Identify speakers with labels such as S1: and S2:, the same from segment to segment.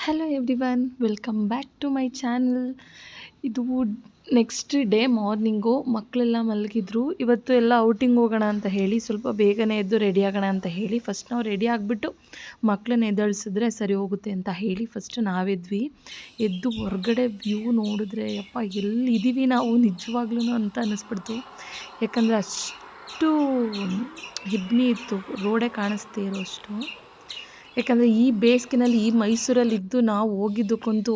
S1: Hello everyone, welcome back to my channel. ಇದು next day morning. ಮಕ್ಕಳೆಲ್ಲ ಮಲಗಿದ್ರು. ಇವತ್ತು ಎಲ್ಲ ಔಟಿಂಗ್ ಹೋಗೋಣ ಅಂತ ಹೇಳಿ ಸ್ವಲ್ಪ ಬೇಗನೆ ಎದ್ದು ರೆಡಿ ಆಗೋಣ ಅಂತ ಹೇಳಿ ಫಸ್ಟ್ ನಾವು ರೆಡಿ ಆಗಿಬಿಟ್ಟು ಮಕ್ಕಳನ್ನ ಎದ್ದೇಳಿಸಿದ್ರೆ ಸರಿ ಹೋಗುತ್ತೆ ಅಂತ ಹೇಳಿ ಫಸ್ಟ್ ನಾವೆದ್ವಿ. ಎದ್ದು ಹೊರಗಡೆ ವ್ಯೂ ನೋಡಿದ್ರೆ ಯಪ್ಪ ಎಲ್ಲಿದ್ದೀವಿ ನಾವು ನಿಜವಾಗ್ಲೂ ಅಂತ ಅನ್ನಿಸ್ಬಿಡ್ತು. ಯಾಕಂದರೆ ಅಷ್ಟು ಇಬ್ಬನಿ ಇತ್ತು, ರೋಡೇ ಕಾಣಿಸ್ತಾ ಇರೋ ಅಷ್ಟು. ಯಾಕಂದರೆ ಈ ಬೇಸಿಗೆನಲ್ಲಿ ಈ ಮೈಸೂರಲ್ಲಿದ್ದು ನಾವು ಹೋಗಿದ್ದಕ್ಕಂತೂ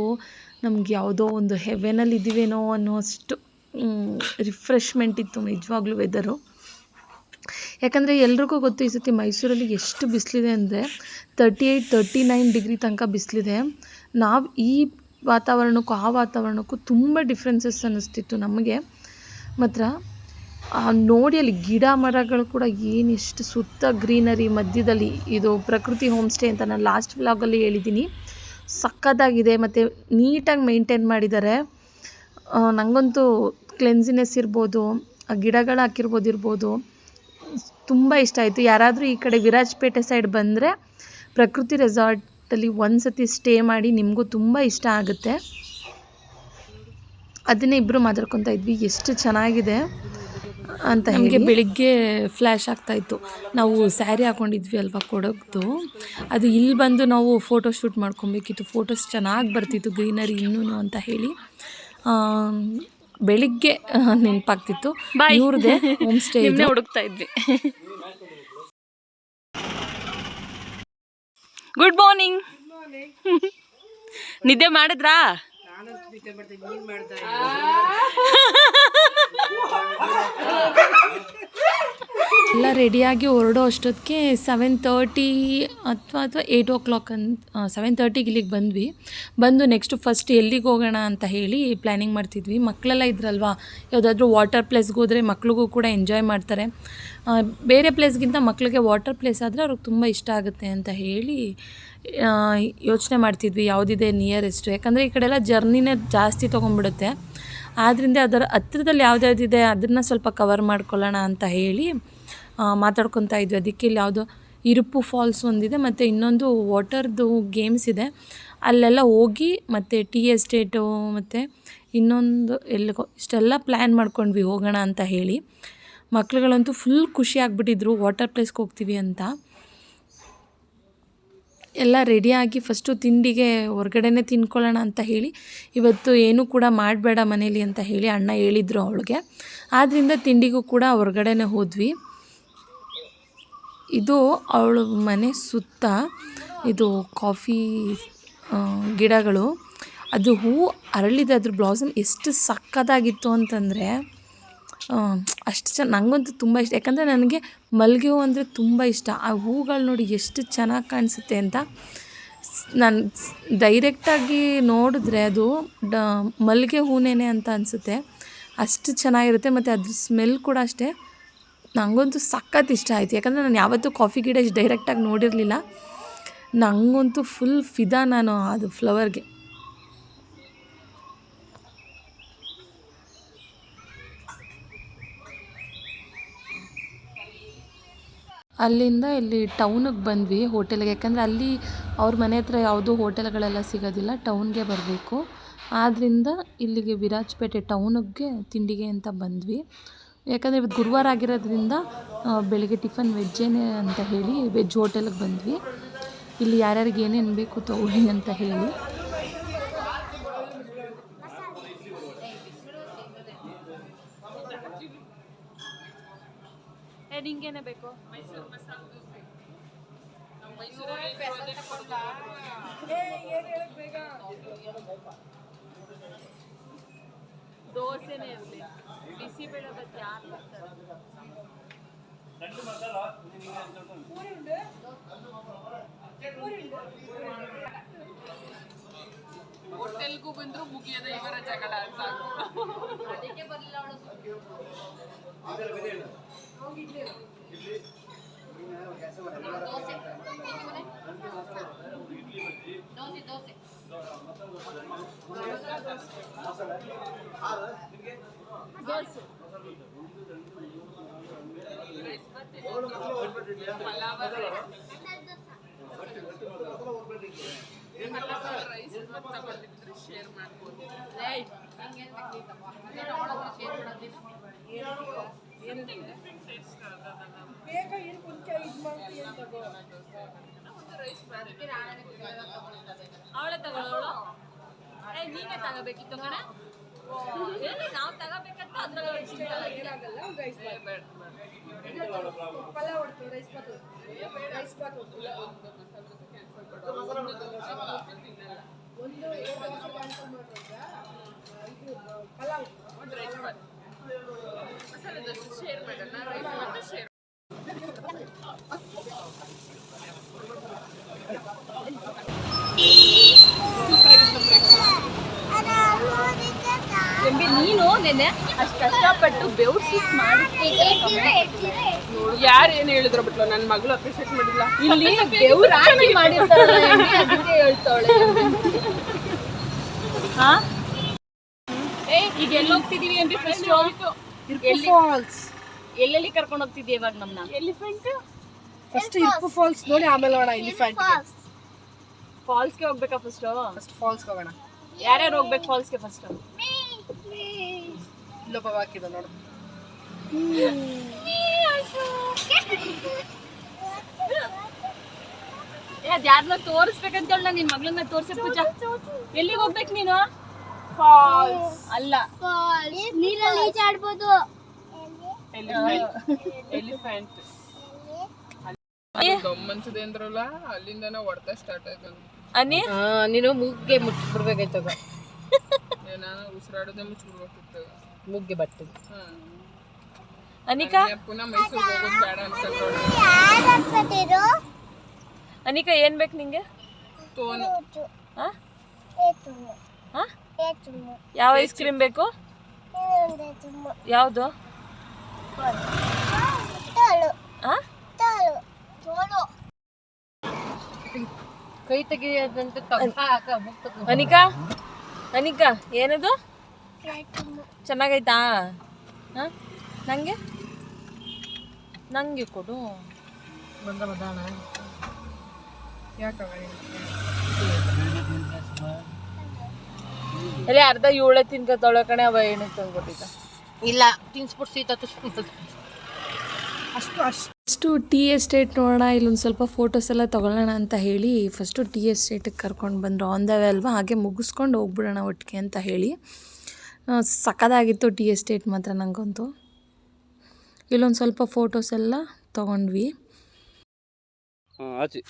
S1: ನಮ್ಗೆ ಯಾವುದೋ ಒಂದು ಹೆವೆನಲ್ಲಿ ಇದ್ದೀವೇನೋ ಅನ್ನೋ ಅಷ್ಟು ರಿಫ್ರೆಶ್ಮೆಂಟ್ ಇತ್ತು ನಿಜವಾಗ್ಲೂ ವೆದರು. ಯಾಕಂದರೆ ಎಲ್ರಿಗೂ ಗೊತ್ತು ಈ ಸತಿ ಮೈಸೂರಲ್ಲಿ ಎಷ್ಟು ಬಿಸಿಲಿದೆ ಅಂದರೆ 38-39 ಡಿಗ್ರಿ ತನಕ ಬಿಸಿಲಿದೆ. ನಾವು ಈ ವಾತಾವರಣಕ್ಕೂ ಆ ವಾತಾವರಣಕ್ಕೂ ತುಂಬ ಡಿಫ್ರೆನ್ಸಸ್ ಅನ್ನಿಸ್ತಿತ್ತು ನಮಗೆ ಮಾತ್ರ. ನೋಡಿ ಅಲ್ಲಿ ಗಿಡ ಮರಗಳು ಕೂಡ ಎಷ್ಟು ಸುತ್ತ ಗ್ರೀನರಿ ಮಧ್ಯದಲ್ಲಿ. ಇದು ಪ್ರಕೃತಿ ಹೋಮ್ ಸ್ಟೇ ಅಂತ ನಾನು ಲಾಸ್ಟ್ ವ್ಲಾಗಲ್ಲಿ ಹೇಳಿದ್ದೀನಿ. ಸಕ್ಕತ್ತಾಗಿದೆ ಮತ್ತು ನೀಟಾಗಿ ಮೇಂಟೈನ್ ಮಾಡಿದ್ದಾರೆ. ನನಗಂತೂ ಕ್ಲೆನ್ಸಿನೆಸ್ ಇರ್ಬೋದು, ಆ ಗಿಡಗಳು ಹಾಕಿರ್ಬೋದು ತುಂಬ ಇಷ್ಟ ಆಯಿತು. ಯಾರಾದರೂ ಈ ಕಡೆ ವಿರಾಜಪೇಟೆ ಸೈಡ್ ಬಂದರೆ ಪ್ರಕೃತಿ ರೆಸಾರ್ಟಲ್ಲಿ ಒಂದು ಸತಿ ಸ್ಟೇ ಮಾಡಿ, ನಿಮಗೂ ತುಂಬ ಇಷ್ಟ ಆಗುತ್ತೆ. ಅದನ್ನೇ ಇಬ್ಬರು ಮಾತಾಡ್ಕೊತಾ ಇದ್ವಿ, ಎಷ್ಟು ಚೆನ್ನಾಗಿದೆ ಅಂತ. ನಮಗೆ ಬೆಳಿಗ್ಗೆ ಫ್ಲ್ಯಾಶ್ ಆಗ್ತಾಯಿತ್ತು. ನಾವು ಸ್ಯಾರಿ ಹಾಕ್ಕೊಂಡಿದ್ವಿ ಅಲ್ವಾ ಕೊಡೋದು, ಅದು ಇಲ್ಲಿ ಬಂದು ನಾವು ಫೋಟೋ ಶೂಟ್ ಮಾಡ್ಕೊಬೇಕಿತ್ತು. ಫೋಟೋಸ್ ಚೆನ್ನಾಗಿ ಬರ್ತಿತ್ತು ಗ್ರೀನರಿ ಇನ್ನೂ ಅಂತ ಹೇಳಿ ಬೆಳಿಗ್ಗೆ ನೆನಪಾಗ್ತಿತ್ತು. ಇವ್ರದ್ದೇ ಹೋಮ್ ಸ್ಟೇ ಹುಡುಕ್ತಾ ಇದ್ವಿ. Good morning. ನಿದ್ದೆ ಮಾಡಿದ್ರಾ? ಎಲ್ಲ ರೆಡಿಯಾಗಿ ಹೊರಡೋ ಅಷ್ಟೊತ್ತಿಗೆ 7:30 ಅಥವಾ 8 o'clock 7:30ಗೆ ಇಲ್ಲಿಗೆ ಬಂದು ನೆಕ್ಸ್ಟು ಫಸ್ಟ್ ಎಲ್ಲಿಗೆ ಹೋಗೋಣ ಅಂತ ಹೇಳಿ ಪ್ಲ್ಯಾನಿಂಗ್ ಮಾಡ್ತಿದ್ವಿ. ಮಕ್ಕಳೆಲ್ಲ ಇದ್ರಲ್ವಾ, ಯಾವುದಾದ್ರೂ ವಾಟರ್ ಪ್ಲೇಸ್ಗೆ ಹೋದರೆ ಮಕ್ಳಿಗೂ ಕೂಡ ಎಂಜಾಯ್ ಮಾಡ್ತಾರೆ. ಬೇರೆ ಪ್ಲೇಸ್ಗಿಂತ ಮಕ್ಕಳಿಗೆ ವಾಟರ್ ಪ್ಲೇಸ್ ಆದರೆ ಅವ್ರಿಗೆ ತುಂಬ ಇಷ್ಟ ಆಗುತ್ತೆ ಅಂತ ಹೇಳಿ ಯೋಚನೆ ಮಾಡ್ತಿದ್ವಿ ಯಾವುದಿದೆ ನಿಯರೆಸ್ಟು. ಯಾಕಂದರೆ ಈ ಕಡೆ ಎಲ್ಲ ಜರ್ನಿನೇ ಜಾಸ್ತಿ ತೊಗೊಂಡ್ಬಿಡುತ್ತೆ. ಆದ್ದರಿಂದ ಅದರ ಹತ್ರದಲ್ಲಿ ಯಾವುದ್ಯಾವುದಿದೆ ಅದನ್ನು ಸ್ವಲ್ಪ ಕವರ್ ಮಾಡ್ಕೊಳ್ಳೋಣ ಅಂತ ಹೇಳಿ ಮಾತಾಡ್ಕೊತಾ ಇದ್ವಿ. ಅದಕ್ಕೆ ಇಲ್ಲಿ ಯಾವುದೋ ಇರುಪು ಫಾಲ್ಸ್ ಒಂದಿದೆ ಮತ್ತು ಇನ್ನೊಂದು ವಾಟರ್ದು ಗೇಮ್ಸ್ ಇದೆ, ಅಲ್ಲೆಲ್ಲ ಹೋಗಿ ಮತ್ತು ಟೀ ಎಸ್ಟೇಟು ಮತ್ತು ಇನ್ನೊಂದು ಎಲ್ಲಿಗೋ ಇಷ್ಟೆಲ್ಲ ಪ್ಲ್ಯಾನ್ ಮಾಡ್ಕೊಂಡ್ವಿ ಹೋಗೋಣ ಅಂತ ಹೇಳಿ. ಮಕ್ಳುಗಳಂತೂ ಫುಲ್ ಖುಷಿ ಆಗಿಬಿಟ್ಟಿದ್ರು ವಾಟರ್ ಪ್ಲೇಸ್ಗೆ ಹೋಗ್ತೀವಿ ಅಂತ. ಎಲ್ಲ ರೆಡಿಯಾಗಿ ಫಸ್ಟು ತಿಂಡಿಗೆ ಹೊರಗಡೆನೇ ತಿನ್ಕೊಳ್ಳೋಣ ಅಂತ ಹೇಳಿ, ಇವತ್ತು ಏನೂ ಕೂಡ ಮಾಡಬೇಡ ಮನೇಲಿ ಅಂತ ಹೇಳಿ ಅಣ್ಣ ಹೇಳಿದರು ಅವಳಿಗೆ. ಆದ್ದರಿಂದ ತಿಂಡಿಗೂ ಕೂಡ ಹೊರಗಡೆನೇ ಹೋದ್ವಿ. ಇದು ಅವಳು ಮನೆ ಸುತ್ತ ಇದು ಕಾಫಿ ಗಿಡಗಳು, ಅದು ಹೂವು ಅರಳಿದೆ, ಅದ್ರ ಬ್ಲಾಸಮ್ ಎಷ್ಟು ಸಕ್ಕತ್ತಾಗಿತ್ತು ಅಂತಂದರೆ ಅಷ್ಟು ನನಗಂತೂ ತುಂಬ ಇಷ್ಟ. ಯಾಕಂದರೆ ನನಗೆ ಮಲ್ಲಿಗೆ ಹೂವು ಅಂದರೆ ತುಂಬ ಇಷ್ಟ. ಆ ಹೂಗಳು ನೋಡಿ ಎಷ್ಟು ಚೆನ್ನಾಗಿ ಕಾಣಿಸುತ್ತೆ ಅಂತ. ನಾನು ಡೈರೆಕ್ಟಾಗಿ ನೋಡಿದ್ರೆ ಅದು ಮಲ್ಲಿಗೆ ಹೂನೇ ಅಂತ ಅನಿಸುತ್ತೆ, ಅಷ್ಟು ಚೆನ್ನಾಗಿರುತ್ತೆ. ಮತ್ತು ಅದ್ರ ಸ್ಮೆಲ್ ಕೂಡ ಅಷ್ಟೇ, ನನಗಂತೂ ಸಖತ್ ಇಷ್ಟ ಆಯಿತು. ಯಾಕಂದರೆ ನಾನು ಯಾವತ್ತೂ ಕಾಫಿ ಗಿಡ ಇಷ್ಟು ಡೈರೆಕ್ಟಾಗಿ ನೋಡಿರಲಿಲ್ಲ. ನನಗಂತೂ ಫುಲ್ ಫಿದಾ ನಾನು ಅದು ಫ್ಲವರ್ಗೆ. ಅಲ್ಲಿಂದ ಇಲ್ಲಿ ಟೌನಿಗೆ ಬಂದ್ವಿ ಹೋಟೆಲ್ಗೆ. ಯಾಕಂದರೆ ಅಲ್ಲಿ ಅವ್ರ ಮನೆ ಹತ್ರ ಯಾವುದೂ ಹೋಟೆಲ್ಗಳೆಲ್ಲ ಸಿಗೋದಿಲ್ಲ, ಟೌನ್ಗೆ ಬರಬೇಕು. ಆದ್ದರಿಂದ ಇಲ್ಲಿಗೆ ವಿರಾಜಪೇಟೆ ಟೌನಿಗೆ ತಿಂಡಿಗೆ ಅಂತ ಬಂದ್ವಿ. ಯಾಕಂದರೆ ಇವತ್ತು ಗುರುವಾರ ಆಗಿರೋದ್ರಿಂದ ಬೆಳಿಗ್ಗೆ ಟಿಫನ್ ವೆಜ್ಜೇನೆ ಅಂತ ಹೇಳಿ ವೆಜ್ ಹೋಟೆಲ್ಗೆ ಬಂದ್ವಿ. ಇಲ್ಲಿ ಯಾರ್ಯಾರಿಗೆ ಏನೇನು ಬೇಕು ತೊಗೊಳ್ಳಿ ಅಂತ ಹೇಳಿ. ನಿಂಗೇನೆ ಬೇಕು? ಮೈಸೂರು ಮಸಾಲೆ ದೋಸೆನೇ ಇರಲಿ, ಬಿಸಿಬೇಳೆ ಬಾತ್ ಯಾರು ಬರ್ತಾರೆ? ಹೋಟೆಲ್ಗೂ ಬಂದರೂ ಮುಗಿಯೋದ ಇವರ ಜಗಳ ಅಂತ. ಅದಕ್ಕೆ ಬರಲಿಲ್ಲ ಅವಳು. ಪಲಾವ್ ರೈಸ್
S2: ತಗೊಂಡಿದ್ರೆ ಶೇರ್ ಮಾಡ್ಬೋದು.
S3: ಅವಳೆ ತಗೊಳ್ಳೋಳು. ನೀನೇ ತಗೋಬೇಕಿತ್ತು ಕಣ. ಎಲ್ಲಿ ನಾವು ತಗೋಬೇಕಂತ ಅದ್ರಲ್ಲಿ
S2: ಶೇರ್ ಮಾಡೋಣ. ರೈಸ್ ಮತ್ತು ಶೇರ್
S3: ನೀನು ನೆನೆ ಅಷ್ಟು ಕಷ್ಟಪಟ್ಟು ಬೆವ್ರು ಮಾಡಿ
S2: ಯಾರು ಏನು ಹೇಳಿದ್ರು ಬಿಟ್ಲು, ನನ್ನ ಮಗಳು ಅಪ್ರಿಷಿಯೇಟ್ ಮಾಡಿಲ್ಲ.
S3: ಇಲ್ಲಿ ಬೆವ್ರು ಹಾಕಿ ಮಾಡಿರ್ತಾಳೆ ಅದಕ್ಕೆ ಹೇಳ್ತಾಳೆ. ಹಾ ಈಗ ಎಲ್ಲಿ ಹೋಗ್ತಿದೀವಿ ಅಂತ ಫಸ್ಟ್
S4: ಫಾಲ್ಸ್
S3: ಎಲ್ಲೆಲ್ಲಿ ಕರ್ಕೊಂಡು ಹೋಗ್ತಿದ್ದೀವಿ ಇವಾಗ ನಮ್ಮನ್ನ?
S2: ಎಲಿಫೆಂಟ್
S4: ಫಸ್ಟ್ ಇರ್ಪು ಫಾಲ್ಸ್ ನೋಡಿ ಆಮೇಲೆ ಹೋಗೋಣ ಎಲಿಫೆಂಟ್
S3: ಫಾಲ್ಸ್ಗೆ ಹೋಗ್ಬೇಕಾ ಫಸ್ಟ್?
S4: ಫಸ್ಟ್ ಫಾಲ್ಸ್ ಹೋಗೋಣ.
S3: ಯಾರ್ಯಾರು ಹೋಗ್ಬೇಕು ಫಾಲ್ಸ್ಗೆ ಫಸ್ಟ್?
S4: ಇಲ್ಲೊಬ್ಬ ಹಾಕಿದ ನೋಡು.
S3: ಅದ್ ಯಾರನ್ನ ತೋರಿಸ್ಬೇಕಂತ ಹೇಳ ನಿನ್ ಮಗಳನ್ನ ತೋರ್ಸಿ ಪೂಜಾ. ಎಲ್ಲಿಗೆ ಹೋಗ್ಬೇಕು ನೀನು?
S2: ಫಾಲ್ಸ್
S3: ಅಲ್ಲ
S5: ನೀರಲ್ಲಿ ಈಜಾಡ್ಬೋದು.
S2: ಎಲಿಫೆಂಟ್ ಗಮ್ಮನ್ಸದೆ ಅಂದ್ರಲ್ಲ, ಅಲ್ಲಿಂದನೇ ಹೊಡೆತ ಸ್ಟಾರ್ಟ್ ಆಯ್ತು.
S3: ಅನ್ನಿ
S4: ನೀನು ಮುಗ್ಗೆ ಮುಚ್ಚಿಬಿಡ್ಬೇಕಾಯ್ತದ.
S2: ನಾನು ಉಸಿರಾಡೋದೇ ಮುಚ್ಚಿಬಿಡ್ಬೇಕಿತ್ತು.
S4: ಮುಗ್ಗೆ ಬರ್ತದೆ.
S3: ಅನಿಕಾ
S2: ಪುನಃ ಮೈಸೂರಿಗೆ ಹೋಗೋದು ಬೇಡ ಅನ್ಕೊಂಡ್ರೆ
S3: ಅನಿಕಾ ಏನ್ ಬೇಕು ನಿಂಗೆ?
S2: ತೋನು
S3: ಹಾ ಹಾ ಯಾವ ಐಸ್ ಕ್ರೀಮ್ ಬೇಕು? ಯಾವುದು? ಹಾ
S4: ಕೈ ತೆಗಿಯೋದಂತೆ
S3: ಅನಿಕಾ ಅನಿಕಾ ಏನದು? ಚೆನ್ನಾಗೈತಾ? ಹಾ ನಂಗೆ ನಂಗೆ ಕೊಡು.
S4: ಬಂದ ಬದಾಣ ಯಾಕವ
S3: ಅಲ್ಲಿ ಅರ್ಧ ಏಳೆ ತಿನ್ಕತ್ತೊಳೆ ಕಣೆ. ಅವ ಏನು ತಂದ್ಕೊಟ್ಟಿದ್ದ?
S4: ಇಲ್ಲ ತಿನ್ಸ್ಬಿಟ್ಟು ಸೀತ
S1: ಫಸ್ಟು ಟೀ ಎಸ್ಟೇಟ್ ನೋಡೋಣ, ಇಲ್ಲೊಂದು ಸ್ವಲ್ಪ ಫೋಟೋಸ್ ಎಲ್ಲ ತೊಗೊಳ್ಳೋಣ ಅಂತ ಹೇಳಿ ಫಸ್ಟು ಟೀ ಎಸ್ಟೇಟಿಗೆ ಕರ್ಕೊಂಡು ಬಂದರು. ಆನ್ ದ ವೇ ಅಲ್ವಾ, ಹಾಗೆ ಮುಗಿಸ್ಕೊಂಡು ಹೋಗ್ಬಿಡೋಣ ಒಟ್ಟಿಗೆ ಅಂತ ಹೇಳಿ. ಸಕ್ಕದಾಗಿತ್ತು ಟೀ ಎಸ್ಟೇಟ್ ಮಾತ್ರ ನನಗಂತೂ. ಇಲ್ಲೊಂದು ಸ್ವಲ್ಪ ಫೋಟೋಸ್ ಎಲ್ಲ ತೊಗೊಂಡ್ವಿ.
S6: ಆಚೆ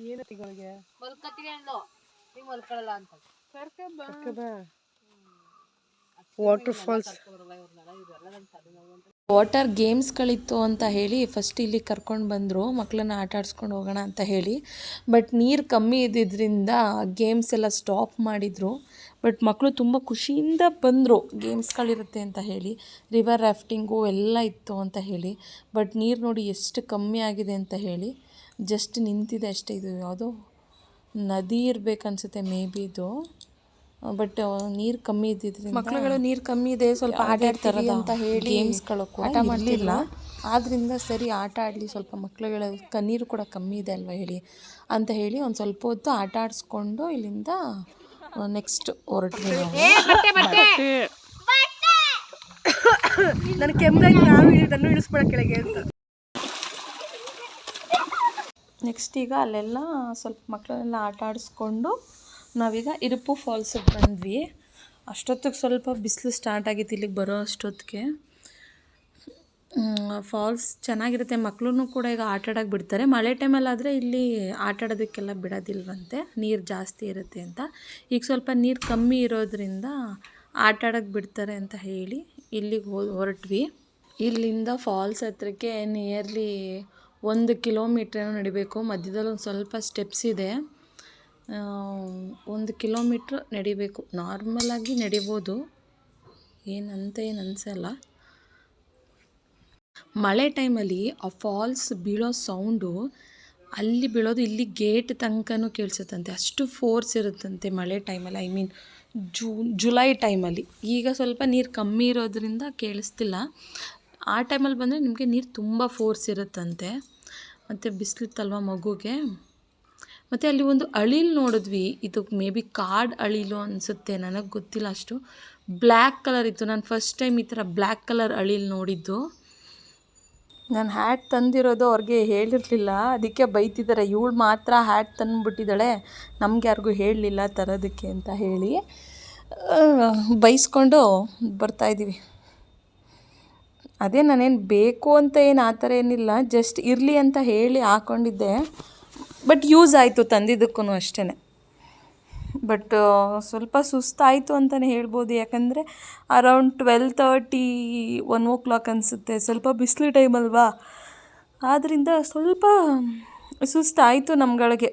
S4: ಏನತಿಗಳಿಗೆ ಮಲ್ಕತ್ತಿಗೆ ಅಂದ್ಲು, ನೀ ಮಲ್ಕೊಳ್ಳಲ್ಲ ಅಂತ. ವಾಟರ್ ಫಾಲ್ಸ್
S1: ವಾಟರ್ ಗೇಮ್ಸ್ಗಳಿತ್ತು ಅಂತ ಹೇಳಿ ಫಸ್ಟ್ ಇಲ್ಲಿ ಕರ್ಕೊಂಡು ಬಂದರು, ಮಕ್ಕಳನ್ನ ಆಟ ಆಡಿಸ್ಕೊಂಡು ಹೋಗೋಣ ಅಂತ ಹೇಳಿ. ಬಟ್ ನೀರು ಕಮ್ಮಿ ಇದ್ದಿದ್ದರಿಂದ ಗೇಮ್ಸ್ ಎಲ್ಲ ಸ್ಟಾಪ್ ಮಾಡಿದರು. ಬಟ್ ಮಕ್ಕಳು ತುಂಬ ಖುಷಿಯಿಂದ ಬಂದರು ಗೇಮ್ಸ್ಗಳಿರುತ್ತೆ ಅಂತ ಹೇಳಿ. ರಿವರ್ ರಾಫ್ಟಿಂಗು ಎಲ್ಲ ಇತ್ತು ಅಂತ ಹೇಳಿ. ಬಟ್ ನೀರು ನೋಡಿ ಎಷ್ಟು ಕಮ್ಮಿ ಆಗಿದೆ ಅಂತ ಹೇಳಿ. ಜಸ್ಟ್ ನಿಂತಿದೆ ಅಷ್ಟೇ. ಇದು ಯಾವುದೋ ನದಿ ಇರಬೇಕನ್ಸುತ್ತೆ ಮೇ ಬಿ ಇದು. ಬಟ್ ನೀರು ಕಮ್ಮಿ ಇದ್ದಿದ್ರಿಂದ ಮಕ್ಕಳುಗಳು ನೀರು ಕಮ್ಮಿ ಇದೆ ಸ್ವಲ್ಪ ಆಟ ಆಡ್ತಾರೆ ಅಂತ ಹೇಳಿ ಗೇಮ್ಸ್ಗಳು ಆಟ ಮಾಡಲಿಲ್ಲ. ಆದ್ದರಿಂದ ಸರಿ ಆಟ ಆಡಲಿ ಸ್ವಲ್ಪ ಮಕ್ಕಳುಗಳ ನೀರು ಕೂಡ ಕಮ್ಮಿ ಇದೆ ಅಲ್ವಾ ಹೇಳಿ ಅಂತ ಹೇಳಿ ಒಂದು ಸ್ವಲ್ಪ ಹೊತ್ತು ಆಟ ಆಡಿಸ್ಕೊಂಡು ಇಲ್ಲಿಂದ ನೆಕ್ಸ್ಟ್ ಹೊರಟ್ವಿ ನಾವು.
S4: ನನ್ನ ಕೆಮ್ಮದಾಯ್ತು, ನಾನು ಇದನ್ನು ಇಳಿಸ್ಬೇಡ ಕೆಳಗೆ ಅಂತ.
S1: ನೆಕ್ಸ್ಟ್ ಈಗ ಅಲ್ಲೆಲ್ಲ ಸ್ವಲ್ಪ ಮಕ್ಕಳನ್ನೆಲ್ಲ ಆಟ ಆಡಿಸ್ಕೊಂಡು ನಾವೀಗ ಇರುಪು ಫಾಲ್ಸಿಗೆ ಬಂದ್ವಿ. ಅಷ್ಟೊತ್ತಿಗೆ ಸ್ವಲ್ಪ ಬಿಸಿಲು ಸ್ಟಾರ್ಟ್ ಆಗಿತ್ತು ಇಲ್ಲಿಗೆ ಬರೋ ಅಷ್ಟೊತ್ತಿಗೆ. ಫಾಲ್ಸ್ ಚೆನ್ನಾಗಿರುತ್ತೆ, ಮಕ್ಕಳೂ ಕೂಡ ಈಗ ಆಟ ಆಡೋಕ್ಕೆ ಬಿಡ್ತಾರೆ. ಮಳೆ ಟೈಮಲ್ಲಾದರೆ ಇಲ್ಲಿ ಆಟ ಆಡೋದಕ್ಕೆಲ್ಲ ಬಿಡೋದಿಲ್ವಂತೆ, ನೀರು ಜಾಸ್ತಿ ಇರುತ್ತೆ ಅಂತ. ಈಗ ಸ್ವಲ್ಪ ನೀರು ಕಮ್ಮಿ ಇರೋದ್ರಿಂದ ಆಟ ಆಡೋಕ್ಕೆ ಬಿಡ್ತಾರೆ ಅಂತ ಹೇಳಿ ಇಲ್ಲಿಗೆ ಹೊರಟ್ವಿ. ಇಲ್ಲಿಂದ ಫಾಲ್ಸ್ ಹತ್ರಕ್ಕೆ ನಿಯರ್ಲಿ 1 ಕಿಲೋಮೀಟ್ರ್ ನಡಿಬೇಕು. ಮಧ್ಯದಲ್ಲಿ ಒಂದು ಸ್ವಲ್ಪ ಸ್ಟೆಪ್ಸ್ ಇದೆ. 1 ಕಿಲೋಮೀಟ್ರ್ ನಡಿಬೇಕು. ನಾರ್ಮಲಾಗಿ ನಡಿಬೋದು, ಏನು ಅನಿಸಲ್ಲ. ಮಳೆ ಟೈಮಲ್ಲಿ ಆ ಫಾಲ್ಸ್ ಬೀಳೋ ಸೌಂಡು ಅಲ್ಲಿ ಬೀಳೋದು ಇಲ್ಲಿ ಗೇಟ್ ತನಕನೂ ಕೇಳಿಸುತ್ತಂತೆ, ಅಷ್ಟು ಫೋರ್ಸ್ ಇರುತ್ತಂತೆ ಮಳೆ ಟೈಮಲ್ಲಿ. ಐ ಮೀನ್ ಜುಲೈ ಟೈಮಲ್ಲಿ. ಈಗ ಸ್ವಲ್ಪ ನೀರು ಕಮ್ಮಿ ಇರೋದ್ರಿಂದ ಕೇಳಿಸ್ತಿಲ್ಲ. ಆ ಟೈಮಲ್ಲಿ ಬಂದರೆ ನಿಮಗೆ ನೀರು ತುಂಬ ಫೋರ್ಸ್ ಇರುತ್ತಂತೆ. ಮತ್ತು ಬಿಸಿಲಿತ್ತಲ್ವ ಮಗುಗೆ. ಮತ್ತು ಅಲ್ಲಿ ಒಂದು ಅಳಿಲು ನೋಡಿದ್ವಿ. ಇದು ಮೇ ಬಿ ಕಾಡು ಅಳಿಲು ಅನಿಸುತ್ತೆ, ನನಗೆ ಗೊತ್ತಿಲ್ಲ ಅಷ್ಟು. ಬ್ಲ್ಯಾಕ್ ಕಲರ್ ಇತ್ತು. ನಾನು ಫಸ್ಟ್ ಟೈಮ್ ಈ ಥರ ಬ್ಲ್ಯಾಕ್ ಕಲರ್ ಅಳಿಲು ನೋಡಿದ್ದು. ನಾನು ಹ್ಯಾಟ್ ತಂದಿರೋದು ಅವ್ರಿಗೆ ಹೇಳಿರಲಿಲ್ಲ, ಅದಕ್ಕೆ ಬೈತಿದ್ದಾರೆ. ಇವಳು ಮಾತ್ರ ಹ್ಯಾಟ್ ತಂದುಬಿಟ್ಟಿದ್ದಾಳೆ, ನಮ್ಗೆ ಯಾರಿಗೂ ಹೇಳಲಿಲ್ಲ ತರೋದಕ್ಕೆ ಅಂತ ಹೇಳಿ ಬೈಸ್ಕೊಂಡು ಬರ್ತಾಯಿದ್ದೀವಿ. ಅದೇ ನಾನೇನು ಬೇಕು ಅಂತ ಏನು ಆ ಥರ ಏನಿಲ್ಲ, ಜಸ್ಟ್ ಇರಲಿ ಅಂತ ಹೇಳಿ ಹಾಕ್ಕೊಂಡಿದ್ದೆ. ಬಟ್ ಯೂಸ್ ಆಯಿತು ತಂದಿದ್ದಕ್ಕೂ ಅಷ್ಟೇ. ಬಟ್ ಸ್ವಲ್ಪ ಸುಸ್ತಾಯಿತು ಅಂತಲೇ ಹೇಳ್ಬೋದು. ಯಾಕಂದರೆ ಅರೌಂಡ್ 12:30 1 o'clock ಅನಿಸುತ್ತೆ. ಸ್ವಲ್ಪ ಬಿಸಿಲು ಟೈಮ್ ಅಲ್ವಾ, ಆದ್ದರಿಂದ ಸ್ವಲ್ಪ ಸುಸ್ತಾಯಿತು ನಮ್ಗಳಿಗೆ.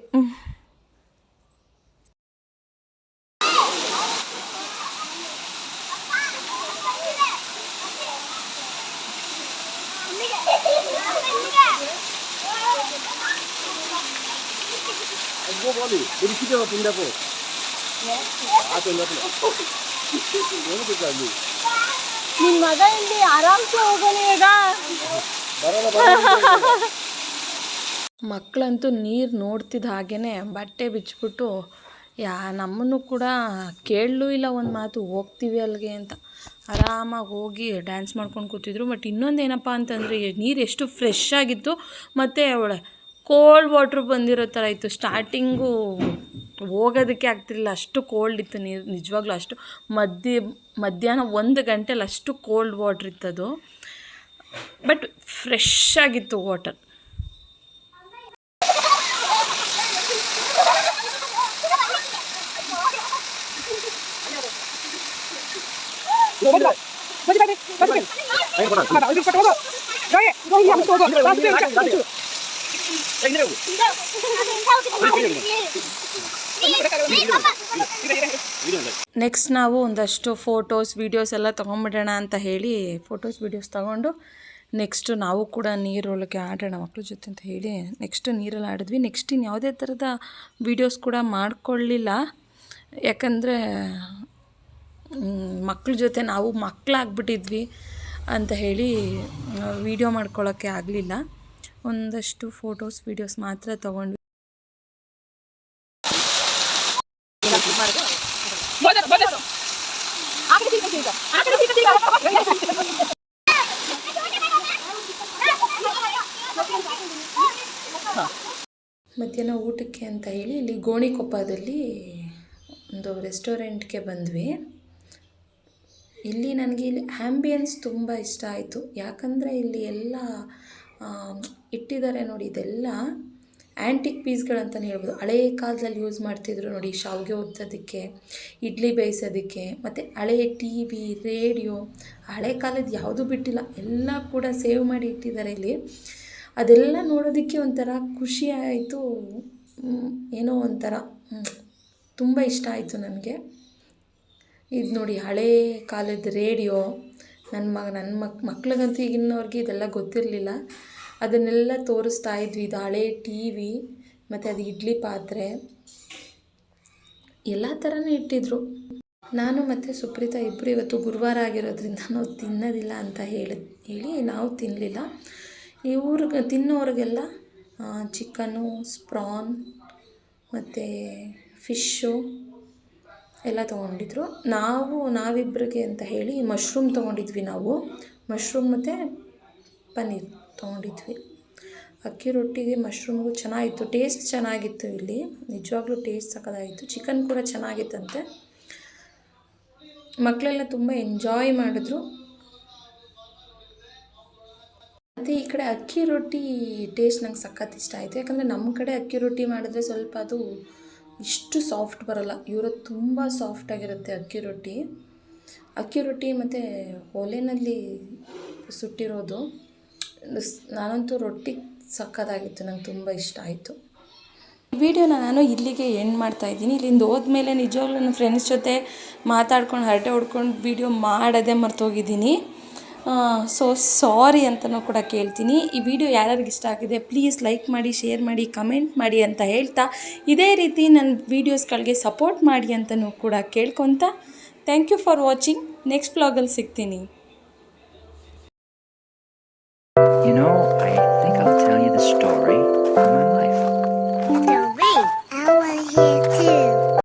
S3: ನಿನ್ ಮಗ ಇಲ್ಲಿ ಆರಾಮ್ಸೆ ಹೋಗೋಣ ಈಗ.
S1: ಮಕ್ಕಳಂತೂ ನೀರು ನೋಡ್ತಿದ್ದ ಹಾಗೇ ಬಟ್ಟೆ ಬಿಚ್ಚಿಬಿಟ್ಟು ನಮ್ಮನ್ನು ಕೂಡ ಕೇಳಲೂ ಇಲ್ಲ ಒಂದು ಮಾತು, ಹೋಗ್ತೀವಿ ಅಲ್ಲಿಗೆ ಅಂತ. ಆರಾಮಾಗಿ ಹೋಗಿ ಡ್ಯಾನ್ಸ್ ಮಾಡ್ಕೊಂಡು ಕೂತಿದ್ರು. ಬಟ್ ಇನ್ನೊಂದು ಏನಪ್ಪ ಅಂತಂದರೆ ನೀರು ಎಷ್ಟು ಫ್ರೆಶ್ ಆಗಿತ್ತು, ಮತ್ತು ಅವಳೆ ಕೋಲ್ಡ್ ವಾಟ್ರ್ ಬಂದಿರೋ ಥರ ಇತ್ತು. ಸ್ಟಾರ್ಟಿಂಗು ಹೋಗೋದಕ್ಕೆ ಆಗ್ತಿರಲಿಲ್ಲ, ಅಷ್ಟು ಕೋಲ್ಡ್ ಇತ್ತು ನೀರು. ನಿಜವಾಗ್ಲೂ ಅಷ್ಟು ಮಧ್ಯಾಹ್ನ 1 ಗಂಟೆಲಿ ಅಷ್ಟು ಕೋಲ್ಡ್ ವಾಟ್ರ್ ಇತ್ತದು. ಬಟ್ ಫ್ರೆಶ್ ಆಗಿತ್ತು ವಾಟರ್. ನೆಕ್ಸ್ಟ್ ನಾವು ಒಂದಷ್ಟು ಫೋಟೋಸ್ ವೀಡಿಯೋಸ್ ಎಲ್ಲ ತೊಗೊಂಬಿಡೋಣ ಅಂತ ಹೇಳಿ ಫೋಟೋಸ್ ವೀಡಿಯೋಸ್ ತೊಗೊಂಡು ನೆಕ್ಸ್ಟು ನಾವು ಕೂಡ ನೀರೊಳಗೆ ಆಡೋಣ ಮಕ್ಳ ಜೊತೆ ಅಂತ ಹೇಳಿ ನೆಕ್ಸ್ಟ್ ನೀರಲ್ಲಿ ಆಡಿದ್ವಿ. ನೆಕ್ಸ್ಟ್ ಇನ್ನು ಯಾವುದೇ ಥರದ ವೀಡಿಯೋಸ್ ಕೂಡ ಮಾಡಿಕೊಳ್ಳಿಲ್ಲ, ಯಾಕಂದರೆ ಮಕ್ಳ ಜೊತೆ ನಾವು ಮಕ್ಕಳಾಗ್ಬಿಟ್ಟಿದ್ವಿ ಅಂತ ಹೇಳಿ ವೀಡಿಯೋ ಮಾಡ್ಕೊಳ್ಳೋಕ್ಕೆ ಆಗಲಿಲ್ಲ. ಒಂದಷ್ಟು ಫೋಟೋಸ್ ವೀಡಿಯೋಸ್ ಮಾತ್ರ ತೊಗೊಂಡ್ವಿ. ಮಧ್ಯಾಹ್ನ ಊಟಕ್ಕೆ ಅಂತ ಹೇಳಿ ಇಲ್ಲಿ ಗೋಣಿಕೊಪ್ಪದಲ್ಲಿ ಒಂದು ರೆಸ್ಟೋರೆಂಟ್ಗೆ ಬಂದ್ವಿ. ಇಲ್ಲಿ ನನಗೆ ಇಲ್ಲಿ ಆ್ಯಂಬಿಯನ್ಸ್ ತುಂಬ ಇಷ್ಟ ಆಯಿತು. ಯಾಕಂದರೆ ಇಲ್ಲಿ ಎಲ್ಲ ಇಟ್ಟಿದ್ದಾರೆ ನೋಡಿ, ಇದೆಲ್ಲ ಆ್ಯಂಟಿಕ್ ಪೀಸ್ಗಳಂತಲೇ ಹೇಳ್ಬೋದು. ಹಳೇ ಕಾಲದಲ್ಲಿ ಯೂಸ್ ಮಾಡ್ತಿದ್ರು ನೋಡಿ, ಶಾವಿಗೆ ಒತ್ತೋದಕ್ಕೆ, ಇಡ್ಲಿ ಬೇಯಿಸೋದಕ್ಕೆ, ಮತ್ತು ಹಳೆಯ TV, ರೇಡಿಯೋ, ಹಳೆ ಕಾಲದ ಯಾವುದೂ ಬಿಟ್ಟಿಲ್ಲ, ಎಲ್ಲ ಕೂಡ ಸೇವ್ ಮಾಡಿ ಇಟ್ಟಿದ್ದಾರೆ ಇಲ್ಲಿ. ಅದೆಲ್ಲ ನೋಡೋದಕ್ಕೆ ಒಂಥರ ಖುಷಿ ಆಯಿತು, ಏನೋ ಒಂಥರ ತುಂಬ ಇಷ್ಟ ಆಯಿತು ನನಗೆ. ಇದು ನೋಡಿ ಹಳೇ ಕಾಲದ ರೇಡಿಯೋ. ನನ್ನ ಮಕ್ಳಿಗಂತೂ ಈಗಿನವ್ರಿಗೆ ಇದೆಲ್ಲ ಗೊತ್ತಿರಲಿಲ್ಲ, ಅದನ್ನೆಲ್ಲ ತೋರಿಸ್ತಾ ಇದ್ವಿ. ಇದು ಹಳೇ TV, ಮತ್ತು ಅದು ಇಡ್ಲಿ ಪಾತ್ರೆ, ಎಲ್ಲ ಥರನೂ ಇಟ್ಟಿದ್ರು. ನಾನು ಮತ್ತು ಸುಪ್ರೀತಾ ಇಬ್ಬರು ಇವತ್ತು ಗುರುವಾರ ಆಗಿರೋದ್ರಿಂದ ನಾವು ತಿನ್ನೋದಿಲ್ಲ ಅಂತ ಹೇಳಿ ನಾವು ತಿನ್ನಲಿಲ್ಲ. ಇವ್ರಿಗೆ ತಿನ್ನೋರಿಗೆಲ್ಲ ಚಿಕನ್ನು, ಪ್ರಾನ್ ಮತ್ತು ಫಿಶ್ಶು ಎಲ್ಲ ತೊಗೊಂಡಿದ್ರು. ನಾವಿಬ್ಬರಿಗೆ ಅಂತ ಹೇಳಿ ಮಶ್ರೂಮ್ ತೊಗೊಂಡಿದ್ವಿ. ನಾವು ಮಶ್ರೂಮ್ ಮತ್ತು ಪನ್ನೀರ್ ತೊಗೊಂಡಿದ್ವಿ. ಅಕ್ಕಿ ರೊಟ್ಟಿಗೆ ಮಶ್ರೂಮ್ಗೂ ಚೆನ್ನಾಗಿತ್ತು, ಟೇಸ್ಟ್ ಚೆನ್ನಾಗಿತ್ತು. ಇಲ್ಲಿ ನಿಜವಾಗ್ಲೂ ಟೇಸ್ಟ್ ಸಕ್ಕತ್ತಾಗಿತ್ತು. ಚಿಕನ್ ಕೂಡ ಚೆನ್ನಾಗಿತ್ತಂತೆ. ಮಕ್ಕಳೆಲ್ಲ ತುಂಬ ಎಂಜಾಯ್ ಮಾಡಿದ್ರು. ಮತ್ತು ಈ ಕಡೆ ಅಕ್ಕಿ ರೊಟ್ಟಿ ಟೇಸ್ಟ್ ನಂಗೆ ಸಖತ್ ಇಷ್ಟ ಆಯಿತು. ಯಾಕಂದರೆ ನಮ್ಮ ಕಡೆ ಅಕ್ಕಿ ರೊಟ್ಟಿ ಮಾಡಿದ್ರೆ ಸ್ವಲ್ಪ ಅದು ಇಷ್ಟು ಸಾಫ್ಟ್ ಬರೋಲ್ಲ, ಇವರದ್ದು ತುಂಬ ಸಾಫ್ಟಾಗಿರುತ್ತೆ ಅಕ್ಕಿ ರೊಟ್ಟಿ ಮತ್ತು ಒಲೆಯಲ್ಲಿ ಸುಟ್ಟಿರೋದು. ನಾನಂತೂ ರೊಟ್ಟಿ ಸಕ್ಕತ್ತಾಗಿತ್ತು, ನಂಗೆ ತುಂಬ ಇಷ್ಟ ಆಯಿತು. ಈ ವಿಡಿಯೋನ ನಾನು ಇಲ್ಲಿಗೆ ಎಂಡ್ ಮಾಡ್ತಾಯಿದ್ದೀನಿ. ಇಲ್ಲಿಂದ ಹೋದ್ಮೇಲೆ ನಿಜವಾಗ್ಲೂ ನನ್ನ ಫ್ರೆಂಡ್ಸ್ ಜೊತೆ ಮಾತಾಡ್ಕೊಂಡು ಹರಟೆ ಹೊಡ್ಕೊಂಡು ವೀಡಿಯೋ ಮಾಡೋದೇ ಮರ್ತೋಗಿದ್ದೀನಿ. ಸೊ ಸಾರಿ ಅಂತಲೂ ಕೂಡ ಕೇಳ್ತೀನಿ. ಈ ವಿಡಿಯೋ ಯಾರ್ಯಾರಿಗೆ ಇಷ್ಟ ಆಗಿದೆ ಪ್ಲೀಸ್ ಲೈಕ್ ಮಾಡಿ, ಶೇರ್ ಮಾಡಿ, ಕಮೆಂಟ್ ಮಾಡಿ ಅಂತ ಹೇಳ್ತಾ, ಇದೇ ರೀತಿ ನನ್ನ ವೀಡಿಯೋಸ್ಗಳಿಗೆ ಸಪೋರ್ಟ್ ಮಾಡಿ ಅಂತಲೂ ಕೂಡ ಕೇಳ್ಕೊತ thank you for watching. Next ವ್ಲಾಗಲ್ಲಿ ಸಿಗ್ತೀನಿ.
S6: You know, I